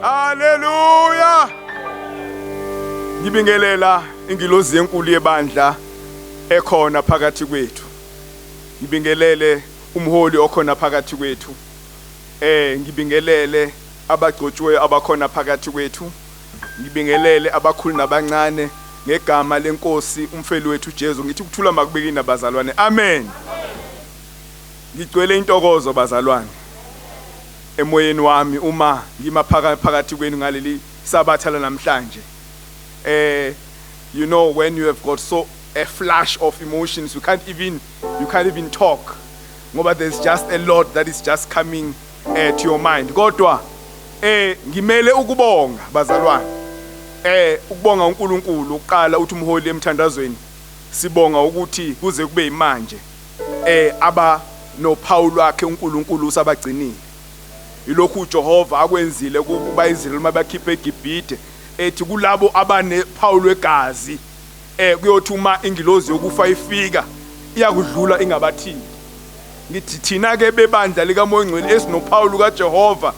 Hallelujah. Ngibingelela ingilozi enkulu yebandla ekhona phakathi kwethu. Ngibingelele umholi okhona phakathi kwethu. Ngibingelele abagcotshiwe abakhona phakathi kwethu. Ngibingelele abakhulu nabancane ngegama lenkosi umfeli wethu Jesu. Ngithi ukuthula makubekini nabazalwane. Amen. Ngicwele intokozo bazalwane emoyeni wami uma ngima phakathi kwenu ngaleli Sabbath la namhlanje. You know, when you have got a flash of emotions, you can't even talk. Ngoba there's just a lot that is just coming to your mind. Kodwa ngimele ukubonga bazalwane. Ukubonga uNkulunkulu uqala uthi umholi emthandazweni. Sibonga ukuthi kuze kube imanje aba no Paul wakhe uNkulunkulu usabagcinile. Ilokhu Jehova akwenzile kuba iZizwe mabakhiphe eGibhithe ethi kulabo abane Paul wegazi kuyothi uma ingilozi yokufa ifika iyakudlula ingabathini. Ngithi thina ke bebandla lika moya ngcwele esino Paul kaJehova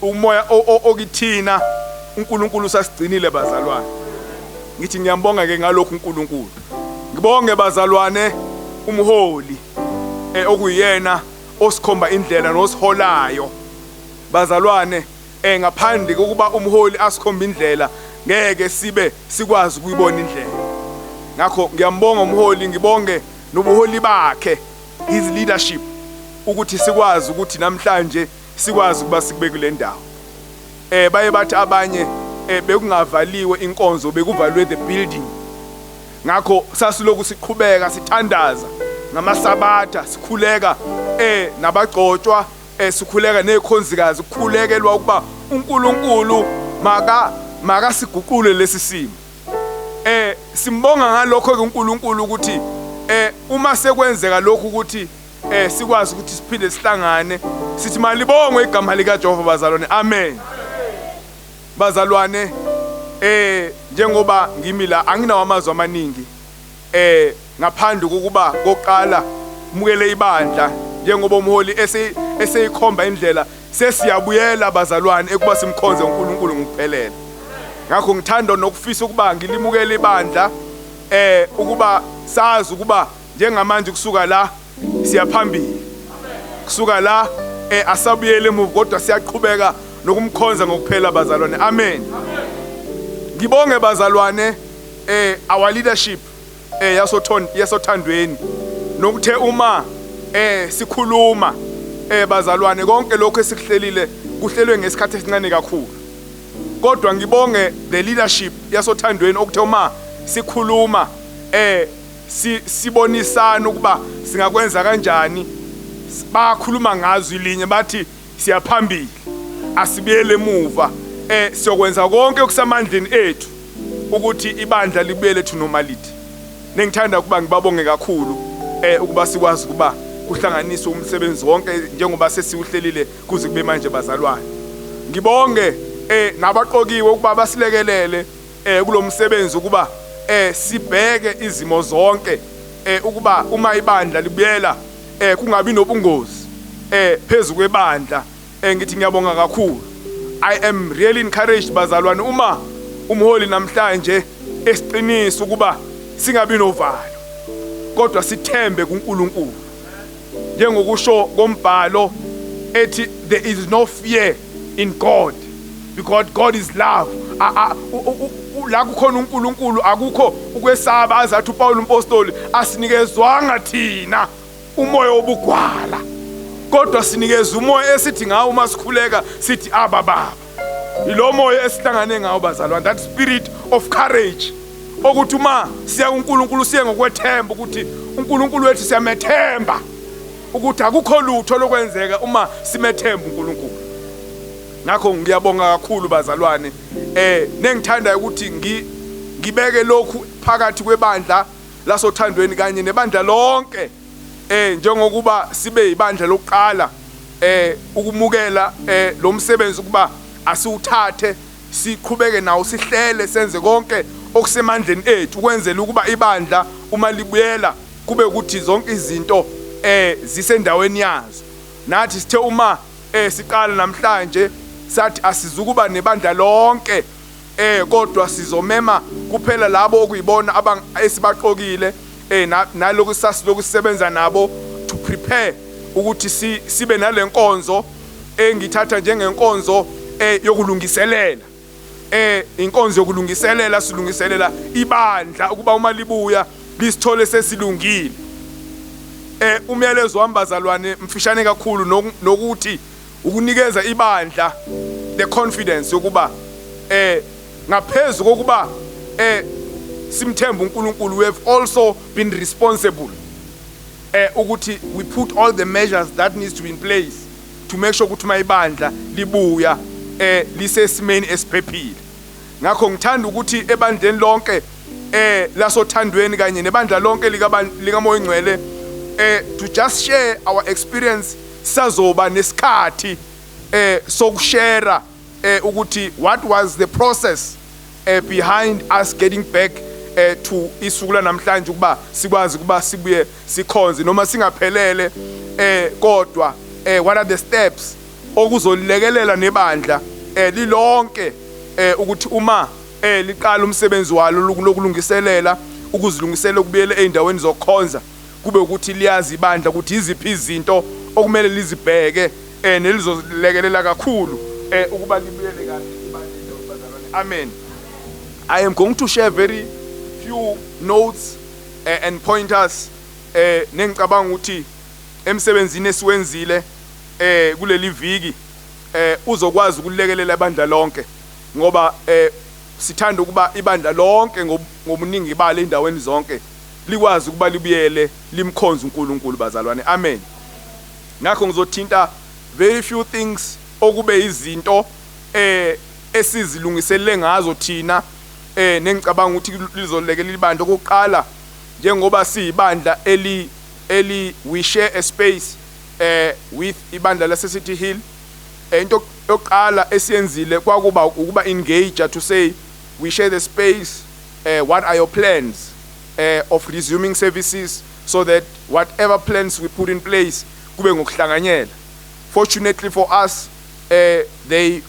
umoya okithina uNkulunkulu sasigcinile bazalwane. Ngithi ngiyambonga ke ngalokho uNkulunkulu. Ngibonge bazalwane umholi okuyena osikhomba indlela nosiholayo bazalwane. Ngaphandle kokuba umholi asikhomba indlela ngeke sibe sikwazi ukuyibona indlela. Ngakho ngiyambonga umholi, ngibonge nobuholi bakhe, his leadership, ukuthi sikwazi ukuthi namhlanje sikwazi ukuba sikube kule ndawo. Baye bathi abanye bekungavaliwe inkonzo, bekuvalwe the building. Ngakho sasiloku siqhubeka sithandaza ngamasabatha, sikhuleka nabagcotshwa, sikhuleka nekhonzikazi, ukukhulekelwa ukuba uNkulunkulu maka siguqule lesi simo. Simbonga ngalokho ke uNkulunkulu ukuthi uma sekwenzeka lokhu ukuthi sikwazi ukuthi siphinde sihlangane sithi malibongwe igama lika Jehova bazalwane. Amen. Bazalwane njengoba ngimi la anginawo amazwi amaningi ngaphandle kokuba koqala umukele ibandla njengoba umholi eseyikhomba indlela sesiyabuyela bazalwane ekuba simkhonze uNkulunkulu ngokuphelele. Ngakho ngithanda nokufisa ukuba ngilimukele ibandla ukuba sazi ukuba njengamanje kusuka la siyaphambili. Kusuka la asabuyele emuva kodwa siyaqhubeka nokumkhonza ngokuphela bazalwane. Amen. Ngibonge bazalwane our leadership yasothandweni nokuthe uma sikhuluma bazalwane konke lokho esikuhlelile kuhlelwe ngesikhathi esincane kakhulu. Kodwa ngibonge the leadership yasothandweni okuthe uma sikhuluma sibonisana ukuba singakwenza kanjani. Bakhuluma ngazwi linye bathi siyaphambili asibuyele emuva siyokwenza konke okusamandleni ethu ukuthi ibandla libuyele to normality. Nengithanda ukuba ngibabonge kakhulu ukuba sikwazi ukuba kuhlanganiswe umsebenzi wonke njengoba sesiuhlelile kuze kube manje bazalwane. Ngibonge nabaqokiwe ukuba basilekelele kulomsebenzi ukuba sibheke izimo zonke ukuba uma ibandla libuyela kungabi nobungozi phezulu kwebandla. Ngithi ngiyabonga kakhulu. I am really encouraged bazalwane uma umholi namhlanje esiqinisa ukuba singabi novalo kodwa sithembe kuNkulunkulu. Njengokusho kombhalo ethi there is no fear in God because God is love. La kukhona uNkulunkulu akukho ukwesaba azathi uPaul umpostoli asinikezwanga thina umoya obugwala kodwa sinikeza umoya esithi ngawo uma sikhuleka sithi aba baba. Ilo moya esihlangane ngawo bazalwane, that spirit of courage ukuthi uma siya kuNkulunkulu siye ngokwethemba ukuthi uNkulunkulu wethu siyamethemba ukuthi akukho lutho lokwenzeka uma simethemba uNkulunkulu. Ngakho ngiyabonga kakhulu bazalwane. Nengithanda ukuthi ngibeke lokhu phakathi kwebandla lasothandweni kanye nebandla lonke njengokuba sibe ibandla lokuqala ukumukela lo msebenzi ukuba asiwuthathe siqhubeke nawo sihlele senze konke okusemandleni ethu ukwenzela ukuba ibandla uma libuyela kube ukuthi zonke izinto zisendaweni yazo. Nathi sithe uma siqala namhlanje sathi asizukuba nebandla lonke kodwa sizomema kuphela labo okuyibona esibaqokile naloku sasiloku sisebenza nabo to prepare ukuthi sibe nalenkonzo engithatha njengenkonzo yokulungiselela inkonzo yokulungiselela silungiselela ibandla ukuba uma libuya lisithole sesilungile. Umyalezo wambazalwane mfishane kakhulu nokuthi ukunikeza ibandla the confidence yokuba ngaphezulu kokuba simthemba uNkulunkulu, we have also been responsible ukuthi we put all the measures that needs to be in place to make sure ukuthi mayibandla libuya lisesimeni esiphephile. Ngakho ngithanda ukuthi ebandleni lonke lasothandweni kanye nebandla lonke likamoya ingcwele to just share our experience, sazoba nesikhathi sokushare ukuthi what was the process behind us getting back to isukula namhlanje ukuba sikwazi ukuba sibuye sikhonze noma singaphelele kodwa what are the steps okuzolekelela nebandla lilonke ukuthi uma liqala umsebenzi walo lokulungiselela ukuzilungisela ukubuyela eindaweni zokukhonza kube ukuthi liyazi ibandla ukuthi iziphi izinto okumele lizibheke nelizolekelela kakhulu ukuba libuyele kahle ibandla lokubazalwane. Amen. I am going to share very few notes and pointers nengicabanga ukuthi emsebenzini esiwenzile kuleli viki uzokwazi ukulekelela ibandla lonke ngoba sithanda ukuba ibandla lonke ngobuningi bale endaweni zonke likwazi ukuba libuyele limkhonza uNkulunkulu bazalwane. Amen. Ngakho ngizothinta very few things okube izinto esizilungiselele ngazo thina nengicabanga ukuthi lizolekelela ibandla kokuqala njengoba siyibandla we share a space with ibandla lase City Hill. Into yokuqala esiyenzile kwakuba ukuba engage to say we share the space, what are your plans of resuming services so that whatever plans we put in place kube ngokuhlanganyela. Fortunately for us they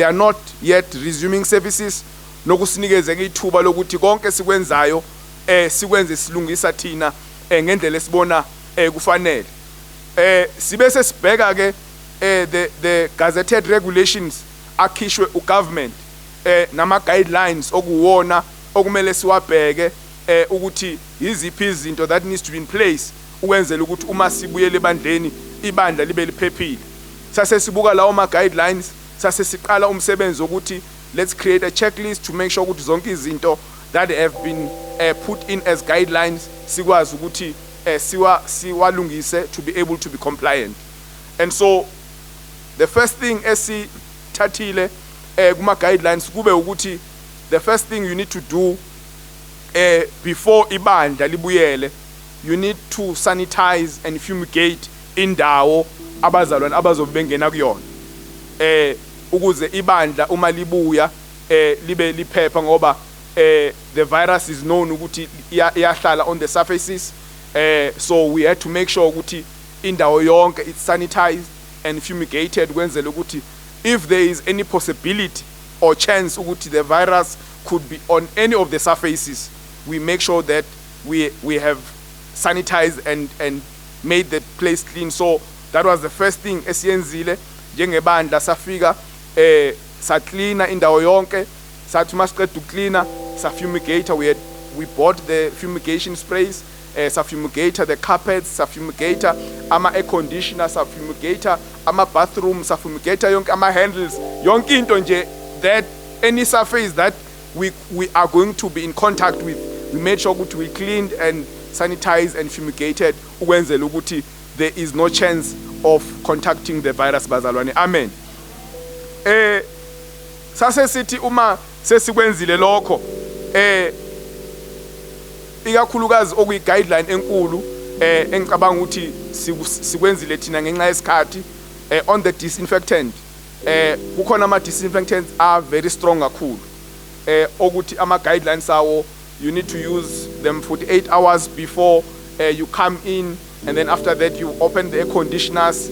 are not yet resuming services nokusinikeze ithuba lokuthi konke sikwenzayo sikwenze silungisa thina ngendlela esibona kufanele. Sibe sesibheka ke the gazetted regulations akhishwe ugovernment nama guidelines okuwona okumele siwabheke ukuthi iziphi izinto that needs to be in place ukwenzela ukuthi uma sibuyele ebandleni ibandla libe liphephile. Sase sibuka lawo ma guidelines sase siqala umsebenzi ukuthi let's create a checklist to make sure ukuthi zonke izinto that have been put in as guidelines sikwazi ukuthi siwalungise to be able to be compliant. And so the first thing esithathile kuma guidelines kube ukuthi the first thing you need to do before ibandla libuyele, you need to sanitize and fumigate indawo abazalwane abazobengena kuyona ukuze ibandla uma libuya libe liphepha ngoba the virus is known ukuthi iyahlala on the surfaces. So we had to make sure ukuthi indawo yonke it's sanitized and fumigated kwenzela ukuthi if there is any possibility or chance ukuthi the virus could be on any of the surfaces, we make sure that we have sanitized and made the place clean. So that was the first thing esiyenzile njengebandla safika sa cleaner indawo yonke sathi masiqeda ukucleaner sa fumigator. We bought the fumigation sprays, sa fumigator the carpets, sa fumigator ama air conditioner, sa fumigator ama bathroom, sa fumigator yonke ama handles, yonke into nje that any surface that we are going to be in contact with, we made sure ukuthi we cleaned and sanitized and fumigated ukwenzela ukuthi there is no chance of contacting the virus bazalwane. Amen. Sase sithi uma sesikwenzile lokho ikakhulukazi okuyi guideline enkulu engicabanga ukuthi sikwenzile thina ngenxa yesikhathi on the disinfectant. Kukhona ama disinfectants are very strong kakhulu okuthi ama guidelines awo you need to use them 48 hours before you come in, and then after that you open the air conditioners,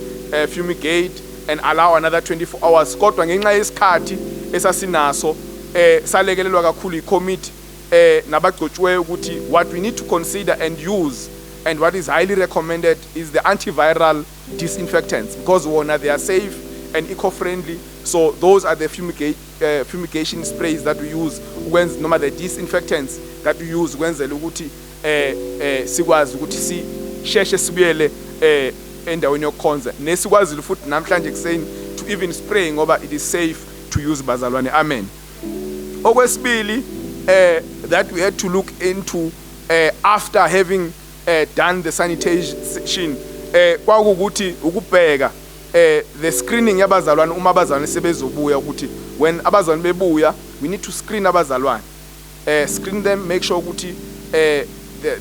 fumigate, and allow another 24 hours. Kodwa ngenxa yesikhathi esasinaso salekelelwa kakhulu iCommittee nabagcotshiweyo ukuthi what we need to consider and use and what is highly recommended is the antiviral disinfectants, because they are safe and eco-friendly. So those are the fumigation sprays that we use, noma the disinfectants that we use ukwenzela ukuthi sikwazi ukuthi sisheshe sibuyele endaweni yokukhonza nesikwazile futhi namhlanje kuseni to even spray ngoba it is safe to use bazalwane. Amen. Okwesibili that we had to look into after having done the sanitation kwakukuthi ukubheka the screening yabazalwane uma abazalwane sebezobuya ukuthi when abazalwane bebuya we need to screen abazalwane, screen them, make sure ukuthi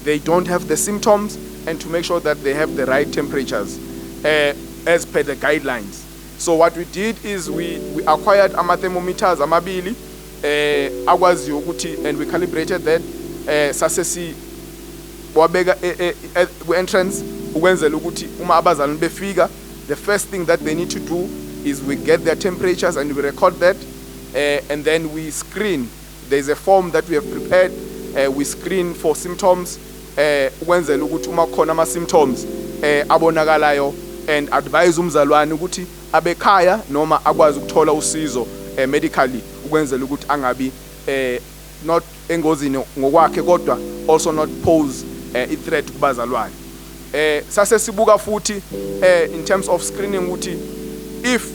they don't have the symptoms and to make sure that they have the right temperatures as per the guidelines. So what we did is we acquired ama-thermometers amabili akwaziyo ukuthi, and we calibrated that sasesi wabeka entrance ukwenzela ukuthi uma abazalwane befika, the first thing that they need to do is we get their temperatures and we record that, and then we screen. There's a form that we have prepared. We screen for symptoms ukwenzela ukuthi uma khona ama-symptoms abonakalayo and advise umzalwane ukuthi abekhaya noma akwazi ukuthola usizo medically ukwenzela ukuthi angabi not engozini ngokwakhe kodwa also not pose a threat kubazalwane. Sase sibuka futhi in terms of screening ukuthi if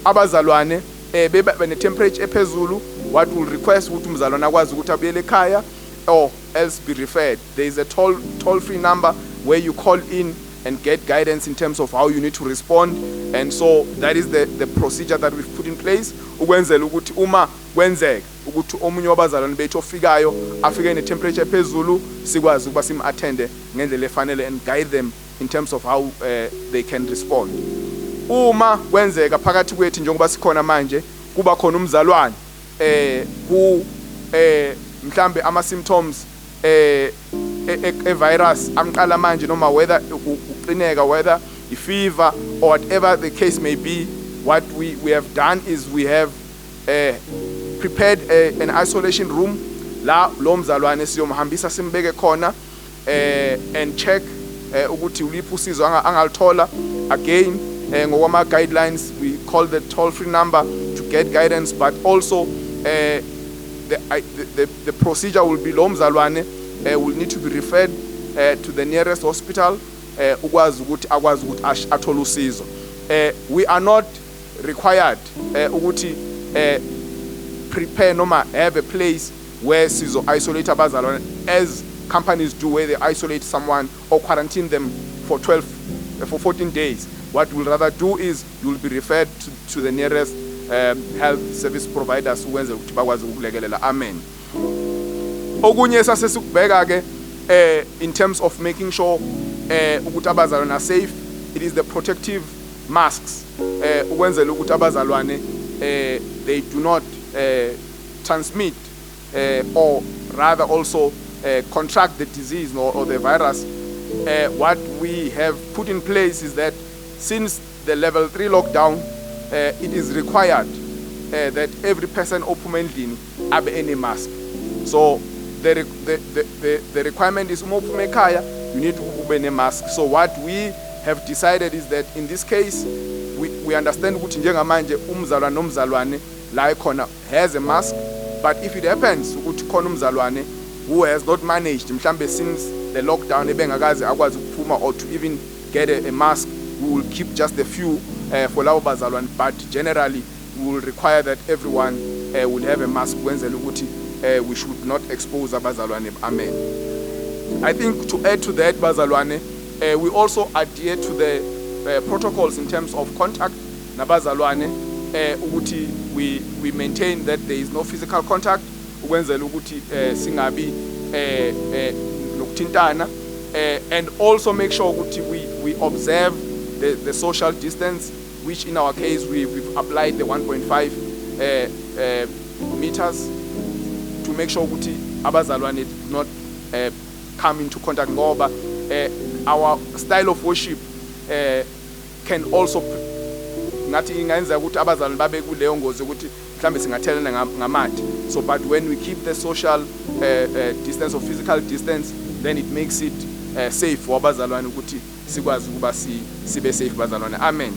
abazalwane bebe ne temperature ephezulu, what will request ukuthi umzalwane akwazi ukuthi abuyele ekhaya or else be referred. There is a toll-free number where you call in and get guidance in terms of how you need to respond, and so that is the procedure that we've put in place ukwenzela ukuthi uma kwenzeka ukuthi omunye wabazalwane bethu ofikayo afike ne temperature ephezulu sikwazi ukuba sim-attende ngendlela efanele and guide them in terms of how they can respond. Uma kwenzeka phakathi kwethu njengoba sikhona manje kuba khona umzalwane mhlambe ama-symptoms virus amqala manje noma whether uqineka, whether fever or whatever the case may be, what we have done is we have prepared an isolation room la lo mzalwane siyomhambisa simbeke khona and check ukuthi uliphi usizo angalithola. Again ngokwama guidelines we call the toll-free number to get guidance, but also the procedure will be lo mzalwane will need to be referred to the nearest hospital ukwazi ukuthi akwazi ukuthi athole usizo. We are not required ukuthi prepare noma have a place where sizo isolate abazalwane as companies do, where they isolate someone or quarantine them for 14 days. What we'll rather do is you will be referred to the nearest health service providers uwenze ukuthi bakwazi ukulekelela. Amen. Okunye sase sikubheka ke in terms of making sure ukuthi abazalwane are safe, it is the protective masks ukwenzela ukuthi abazalwane they do not transmit or rather also contract the disease or the virus. What we have put in place is that since the level 3 lockdown, it is required that every person opumendlini abe any mask. So the requirement is umophume ekhaya, you need to ube ne mask. So what we have decided is that in this case we understand ukuthi njengamanje umzalwane nomzalwane la ekhona has a mask, but if it happens ukuthi khona umzalwane who has not managed mhlambe since the lockdown ebengakazi akwazi ukuphuma or to even get a mask, we will keep just a few for labo bazalwane, but generally we will require that everyone will have a mask kwenzela ukuthi we should not expose abazalwane. Amen. I think to add to that, bazalwane, we also adhere to the protocols in terms of contact nabazalwane ukuthi we maintain that there is no physical contact ukwenzela ukuthi singabi nokuthintana, and also make sure ukuthi we observe the social distance, which in our case we've applied the 1.5 meters to make sure ukuthi abazalwane do not come into contact ngoba our style of worship can also ngathi ingenza ukuthi abazalwane babe kuleyo ngozi ukuthi mhlambe singathelana ngamathe. So but when we keep the social distance or physical distance, then it makes it safe for abazalwane ukuthi sikwazi ukuba sibe safe bazalwane. Amen.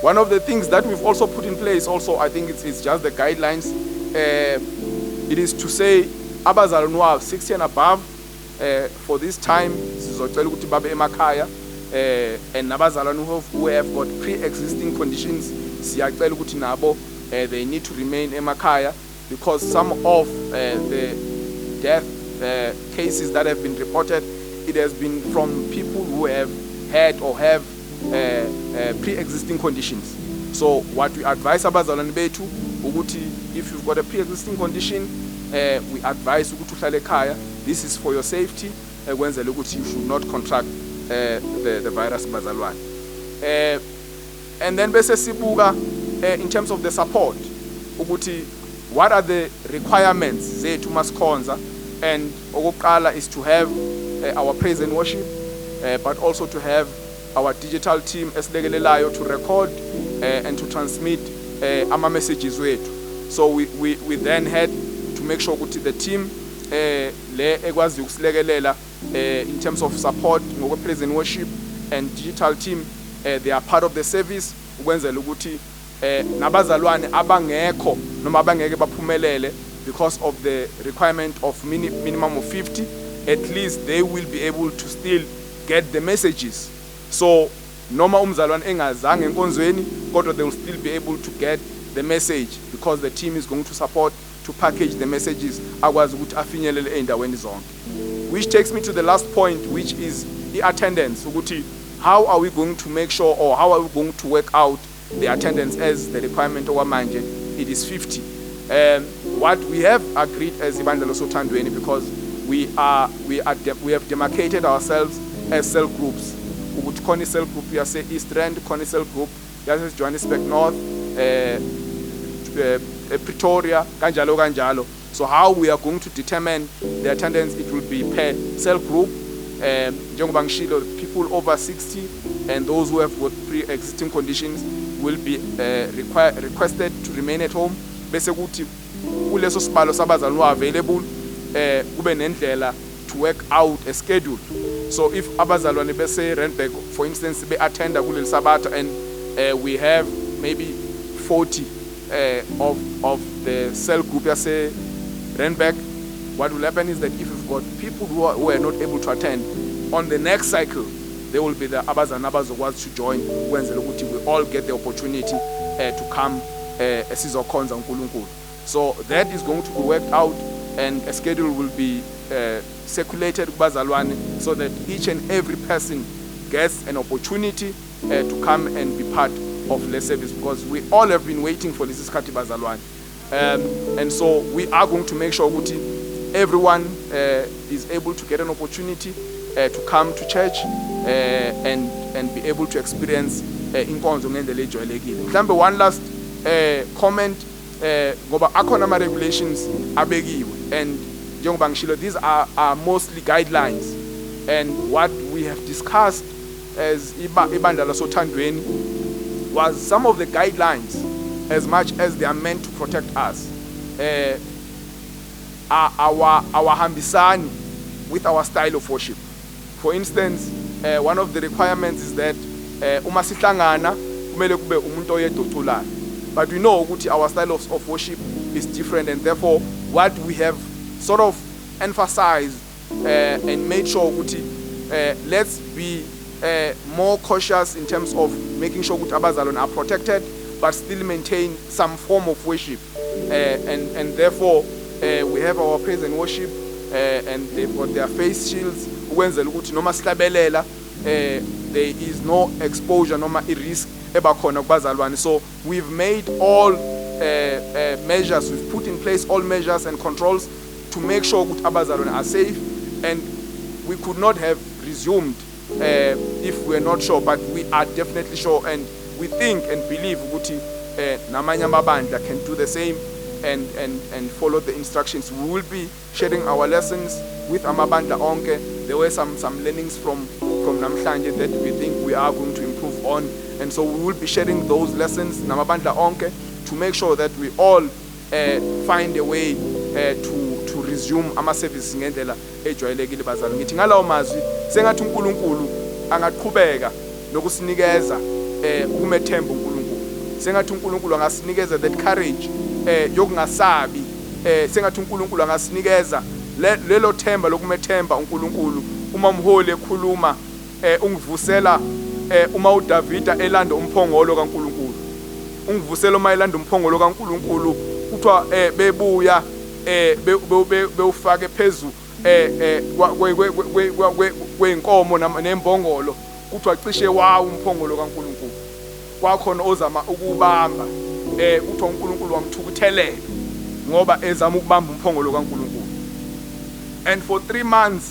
One of the things that we've also put in place, also I think it's just the guidelines. It is to say abazalwane who are 60 and above, for this time sizocela ukuthi babe emakhaya, and abazalwane who have got pre-existing conditions siyacela ukuthi nabo they need to remain emakhaya, because some of the death cases that have been reported, it has been from people who have had or have pre-existing conditions. So what we advise abazalwane bethu ukuthi if you've got a pre-existing condition, we advise ukuthi uhlale ekhaya. This is for your safety, kwenzela ukuthi you should not contract the virus bazalwane. And then bese sibuka in terms of the support ukuthi what are the requirements zethu masikhonza, and okokuqala is to have our praise and worship, but also to have our digital team esilekelelayo to record and to transmit ama messages wethu. So we then had to make sure ukuthi the team le ekwazi ukusilekelela in terms of support ngokwe praise and worship and digital team, they are part of the service, ukwenzela ukuthi nabazalwane abangekho noma abangeke baphumelele because of the requirement of minimum of 50, at least they will be able to still get the messages. So noma umzalwane engazange enkonzweni kodwa they will still be able to get the message, because the team is going to support to package the messages akwazi ukuthi afinyelele endaweni zonke. Which takes me to the last point, which is the attendance, ukuthi how are we going to make sure, or how are we going to work out the attendance as the requirement okwamanje it is 50. What we have agreed as ibandla losothandweni, because we have demarcated ourselves as cell groups. Ukuthi khona cell group yase East Rand, khona cell group yase Johannesburg North, Pretoria, kanjalo. So how we are going to determine the attendance, it will be per cell group. Njengoba ngishilo, people over 60 and those who have got pre-existing conditions will be requested to remain at home. Bese kuthi kuleso sibalo sabazalwane available, kube nendlela to work out a schedule. So if abazalwane bese Randburg, for instance, be attend kuleli Sabbath, and we have maybe 40 of the cell group yase Randburg, what will happen is that if you've got people who are not able to attend, on the next cycle there will be the abazalwane abazokwazi to join, kwenzela ukuthi we all get the opportunity to come esizokhonza uNkulunkulu. So that is going to be worked out, and a schedule will be circulated kubazalwane, so that each and every person gets an opportunity to come and be part of the service, because we all have been waiting for this isikhathi bazalwane. And so we are going to make sure that everyone is able to get an opportunity to come to church and be able to experience inkonzo ngendlela ejwayelekile. Mhlambe one last comment, ngoba akhona ama regulations abekiwe, and njengoba ngishilo, these are mostly guidelines, and what we have discussed as ibandla lasothandweni was some of the guidelines, as much as they are meant to protect us, our hambisani with our style of worship. For instance, one of the requirements is that uma sihlangana kumele kube umuntu oyedwa oculayo. But we know ukuthi our style of worship is different, and therefore what we have sort of emphasized and made sure ukuthi let's be more cautious in terms of making sure ukuthi abazalwane are protected but still maintain some form of worship, and therefore we have our praise and worship, and they've got their face shields, ukwenzela ukuthi noma sihlabelela there is no exposure noma risk ebakhona kubazalwane. So we've made all measures, we've put in place all measures and controls to make sure that abazalwane are safe, and we could not have resumed if we're not sure, but we are definitely sure, and we think and believe that namanye amabandla can do the same and follow the instructions. We will be sharing our lessons with amabandla onke. There were some learnings from from namhlanje that we think we are going to improve on. And so we will be sharing those lessons namabandla onke to make sure that we all find a way to resume ama-services ngendlela ejwayelekile bazali. Ngithi ngalawo mazwi sengathi uNkulunkulu angaqhubeka nokusinikeza ukumethemba uNkulunkulu. Sengathi uNkulunkulu angasinikeza that courage yokungasabi. Sengathi uNkulunkulu angasinikeza lelo themba lokumethemba uNkulunkulu. Uma umholi ekhuluma ungivusela uma uDavida elanda umphongolo kaNkulunkulu. Ungivusela uma elanda umphongolo kaNkulunkulu kuthiwa bebuya bewufake phezulu kweinkomo nembongolo kuthiwa cishe wawo umphongolo kaNkulunkulu. Kwakhona ozama ukubamba kuthiwa uNkulunkulu wamthukuthelela ngoba ezama ukubamba umphongolo kaNkulunkulu. And for 3 months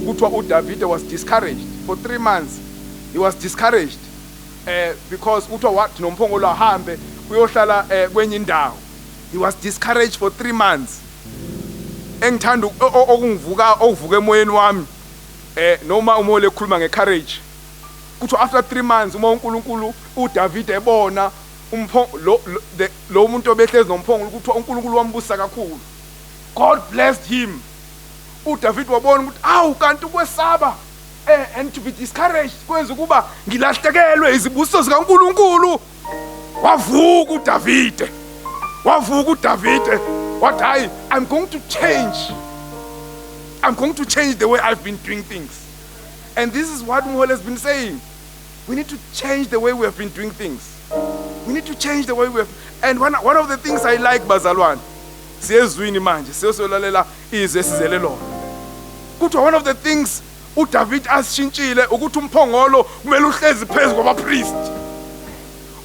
kuthiwa uDavida was discouraged. For 3 months he was discouraged because kuthiwa wathi nomphongolo ahambe uyohlala kwenye indawo. He was discouraged for 3 months. Engithanda okuvuka emoyeni wami noma umole ekhuluma ngecourage. Kuthiwa after 3 months uma uNkulunkulu uDavida ebona lo muntu obehlezi nomphongolo kuthiwa uNkulunkulu wambusa kakhulu. God blessed him. uDavid wabona ukuthi awu kanti ukwesaba and to be discouraged kwenza kuba ngilahlekelwe izibusiso zikaNkulunkulu. Wavuka uDavid wathi hayi I'm going to change the way I've been doing things. And this is what Mohole has been saying. We need to change the way we have been doing things. We need to change the way we have. And one of the things I like bazalwane siyezwini manje siyosolalela izwe sizele lona. Kuthiwa one of the things uDavid asishintshile ukuthi umphongolo kumele uhlezi phezulu kwabapriest.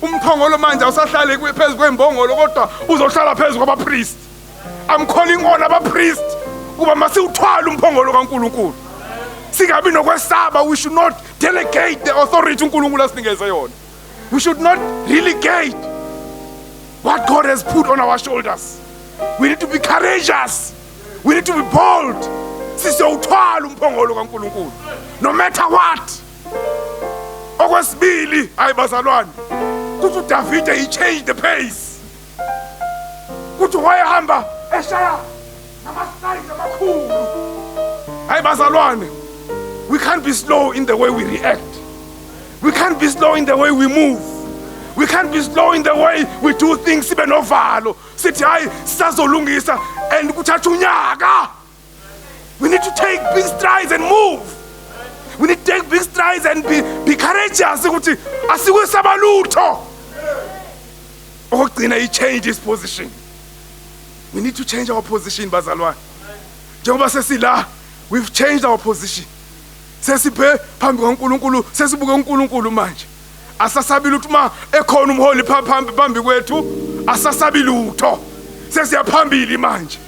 Umphongolo manje awusahlali phezulu kwembongolo kodwa uzohlala phezulu kwabapriest. I'm calling on abapriest kuba masiuthwala umphongolo kaNkulunkulu. Singabi nokwesaba. We should not delegate the authority uNkulunkulu asinikeze yona. We should not relegate what God has put on our shoulders. We need to be courageous. We need to be bold. Sisowuthwala umphongolo kaNkulunkulu no matter what. Okwesibili ayibazalwane kuthi uDavid he changed the pace. Kuthi wayehamba eshaya namasayini amakhulu. Ayibazalwane, we can't be slow in the way we react. We can't be slow in the way we move. We can't be slow in the way we do things. Sibe novalo sithi hayi sisazolungisa and kuthatha unyaka. We need to take big strides and move. We need to take big strides and be courageous ukuthi asikwesaba lutho. Okugcina he changed his position. We need to change our position bazalwane. Njengoba sesila we've changed our position. Sesiphe phambi kaNkulunkulu, sesibuke uNkulunkulu manje. Asasabi lutho ma ekhona umholi phambi kwethu, asasabi lutho. Sesiyaphambili manje.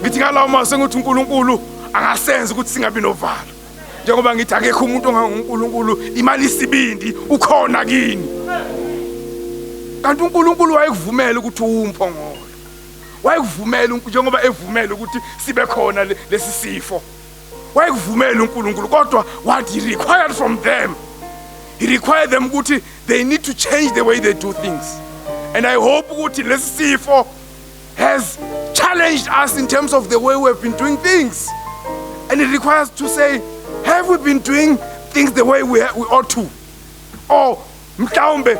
Ngithi ngalawo mase ukuthi uNkulunkulu angasenza ukuthi singabi novalo. Njengoba ngithi akekho umuntu ongaNkulunkulu imali isibindi ukhona kini. Kanti uNkulunkulu wayekuvumela ukuthi umphongolo. Wayekuvumela njengoba evumela ukuthi sibe khona lesi sifo. Wayekuvumela uNkulunkulu kodwa what he required from them. He required them ukuthi they need to change the way they do things. And I hope ukuthi lesi sifo has challenged us in terms of the way we have been doing things. And it requires to say, have we been doing things the way we ought to? Or mhlawumbe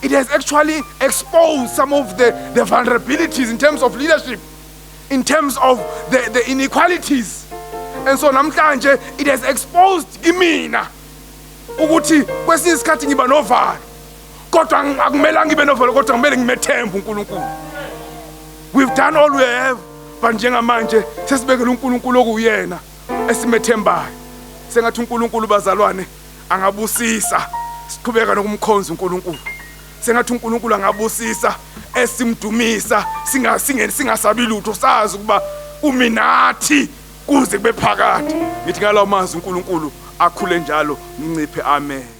it has actually exposed some of the vulnerabilities in terms of leadership, in terms of the inequalities. And so namhlanje it has exposed imina ukuthi kwesinye isikhathi ngiba novalo kodwa akumele ngibe novalo kodwa kumele ngimethemba uNkulunkulu. We've done all we have, but njengamanje sesibekela uNkulunkulu okuyena esimethembayo. Sengathi uNkulunkulu bazalwane angabusisa siqhubeka nokumkhonza uNkulunkulu. Sengathi uNkulunkulu angabusisa esimdumisa singasabi lutho sazi ukuba uminathi kuze kube phakade. Ngithi ngalawo mazwi uNkulunkulu akhule njalo nciphe. Amen.